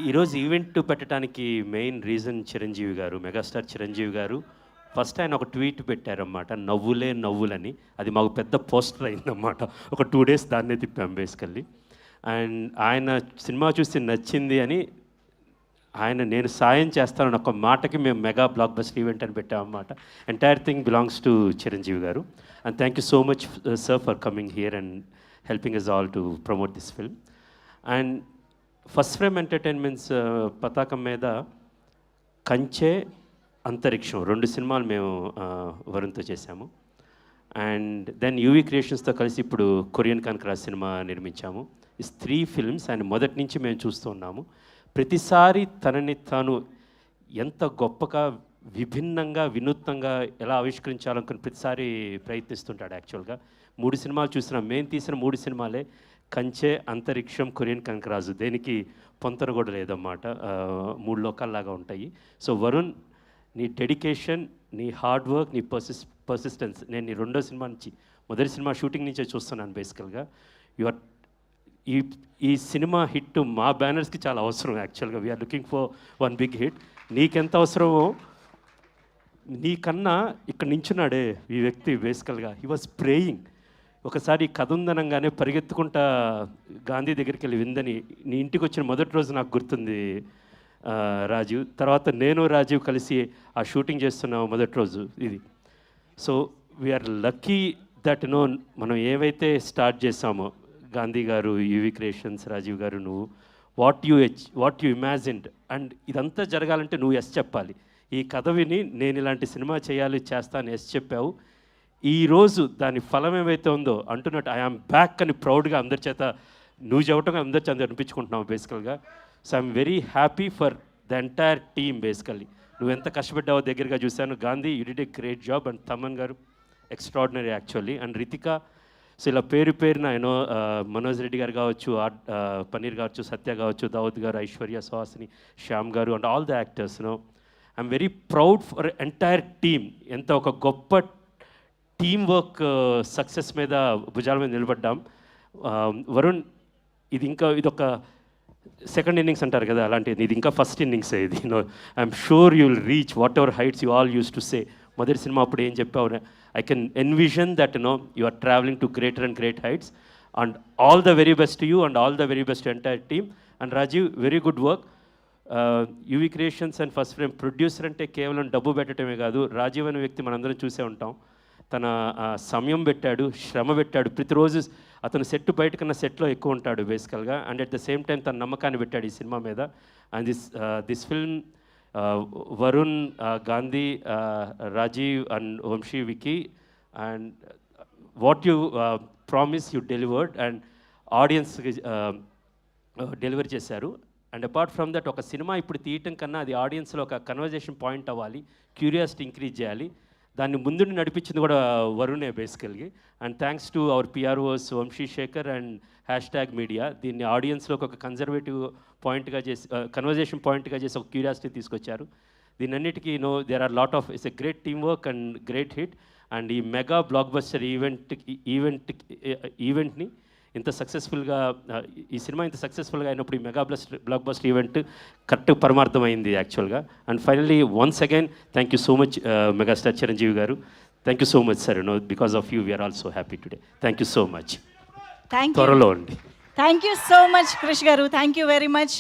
ఈరోజు ఈవెంట్ పెట్టడానికి main reason Chiranjeevi గారు, మెగాస్టార్ చిరంజీవి గారు. ఫస్ట్ ఆయన ఒక ట్వీట్ పెట్టారన్నమాట, నవ్వులే నవ్వులని. అది మాకు పెద్ద పోస్టర్ అయిందన్నమాట. ఒక 2 days దాన్నే తిప్పాం బేసికల్లీ. అండ్ ఆయన సినిమా చూసి నచ్చింది అని ఆయన నేను సాయం చేస్తానని ఒక మాటకి మేము మెగా బ్లాక్ బస్టర్ ఈవెంట్ అని పెట్టామన్నమాట. Entire thing belongs to Chiranjeevi garu. And thank you so much sir for coming here and helping us all to promote this film. And first frame entertainments పతాకం మీద కంచె, అంతరిక్షం 2 సినిమాలు మేము వరుణ్తో చేశాము. అండ్ దెన్ యూవీ క్రియేషన్స్తో కలిసి ఇప్పుడు కొరియన్ కనకరాజ్ సినిమా నిర్మించాము. ఈ 3 ఫిల్మ్స్ ఆయన మొదటి నుంచి మేము చూస్తూ ఉన్నాము. ప్రతిసారి తనని తాను ఎంత గొప్పగా, విభిన్నంగా, వినూత్నంగా ఎలా ఆవిష్కరించాలనుకుని ప్రతిసారి ప్రయత్నిస్తుంటాడు. యాక్చువల్గా 3 సినిమాలు చూసినాం. మేము తీసిన 3 సినిమాలే కంచె, అంతరిక్షం, కొరియన్ కనకరాజు. దేనికి పొంతన కూడా లేదన్నమాట. 3 లోకాల్లాగా ఉంటాయి. సో వరుణ్, నీ డెడికేషన్, నీ హార్డ్ వర్క్, నీ పర్సిస్టెన్స్ నేను నీ 2వ సినిమా నుంచి, మొదటి సినిమా షూటింగ్ నుంచే చూస్తున్నాను బేసికల్గా. యువర్ ఈ సినిమా హిట్ మా బ్యానర్స్కి చాలా అవసరం. యాక్చువల్గా we are looking for 1 big hit. నీకెంత అవసరమో నీకన్నా ఇక్కడ నించున్నాడే ఈ వ్యక్తి. బేసికల్గా హీ వాజ్ ప్రేయింగ్. ఒకసారి కథ ఉందనంగానే పరిగెత్తుకుంటా గాంధీ దగ్గరికి వెళ్ళి విందని నీ ఇంటికి వచ్చిన మొదటి రోజు నాకు గుర్తుంది రాజీవ్. తర్వాత నేను రాజీవ్ కలిసి ఆ షూటింగ్ చేస్తున్నాము మొదటి రోజు ఇది. సో వీఆర్ లక్కీ దట్ మనం ఏవైతే స్టార్ట్ చేసామో, గాంధీ గారు, యూవీ క్రియేషన్స్, రాజీవ్ గారు, నువ్వు వాట్ యు ఇమాజిన్డ్, అండ్ ఇదంతా జరగాలంటే నువ్వు ఎస్ చెప్పాలి. ఈ కథ విని నేను ఇలాంటి సినిమా చేస్తాను ఎస్ చెప్పావు. ఈరోజు దాని ఫలం ఏమైతే ఉందో అంటున్నట్టు ఐఆమ్ బ్యాక్ అని ప్రౌడ్గా అందరి చేత నువ్వు చెప్పటంగా అందరి చేత అనిపించుకుంటున్నావు బేసికల్గా. So I'm very happy for the entire team. Basically నువ్వు ఎంత కష్టపడ్డావో దగ్గరగా చూశాను. Gandhi, you did a great job. And Thaman garu extraordinary actually. And Ritika. So ఇలా పేరున మనోజ్ రెడ్డి గారు కావచ్చు, పన్నీర్ కావచ్చు, సత్య కావచ్చు, దావుద్ గారు, ఐశ్వర్య, సుహాసిని, శ్యామ్ గారు, and all the actors. I'm very proud for entire team. ఎంత ఒక గొప్ప టీమ్ వర్క్ సక్సెస్ మీద, భుజాల మీద నిలబడ్డాం. వరుణ్, ఇదొక సెకండ్ ఇన్నింగ్స్ అంటారు కదా, అలాంటిది. ఇది ఇంకా ఫస్ట్ ఇన్నింగ్స్. ఇది I'm sure you will reach whatever heights you all use to say. మొదటి సినిమా అప్పుడు ఏం చెప్పావు, I can envision that you are travelling to greater and great heights. And all the very best you and all the very best entire team. And Rajeev, very good work. UV Creations and first Frame producer అంటే కేవలం డబ్బు పెట్టడమే కాదు. రాజీవ్ అనే వ్యక్తి మనందరం చూసే ఉంటాం. తన సమయం పెట్టాడు, శ్రమ పెట్టాడు. ప్రతిరోజు అతను సెట్ బయట కన్నా సెట్లో ఎక్కువ ఉంటాడు బేసికల్గా. And at the same time తన నమ్మకాన్ని పెట్టాడు ఈ సినిమా మీద. And this film, Varun, Gandhi, Rajeev and Vamsi, Vicky, and what you promise you delivered and ఆడియన్స్కి డెలివరీ చేశారు. అండ్ అపార్ట్ ఫ్రమ్ దట్, ఒక సినిమా ఇప్పుడు తీయటం కన్నా అది ఆడియన్స్లో ఒక కన్వర్జేషన్ పాయింట్ అవ్వాలి, క్యూరియాసిటీ ఇంక్రీజ్ చేయాలి. దాన్ని ముందుండి నడిపించింది కూడా వరుణే బేసికల్గా. And thanks to our PROs Vamsi Shekar and #media. దీన్ని ఆడియన్స్లోకి ఒక కన్జర్వేటివ్ పాయింట్గా చేసి, కన్వర్జేషన్ పాయింట్గా చేసి ఒక క్యూరియాసిటీ తీసుకొచ్చారు. దీనన్నిటికీ there are lot of, it's a great team work and great hit. And ఈ మెగా బ్లాక్ బస్టర్ ఈవెంట్ని ఇంత సక్సెస్ఫుల్గా, ఈ సినిమా ఇంత సక్సెస్ఫుల్గా అయినప్పుడు ఈ mega blockbuster event correct పరమార్థం అయింది యాక్చువల్గా. And finally once again thank you so much megastar Chiranjeevi garu. Thank you so much sir. Because of you we're also happy today. Thank you so much. Thank త్వరలో అండి. You so much Krish గారు. Thank you very much.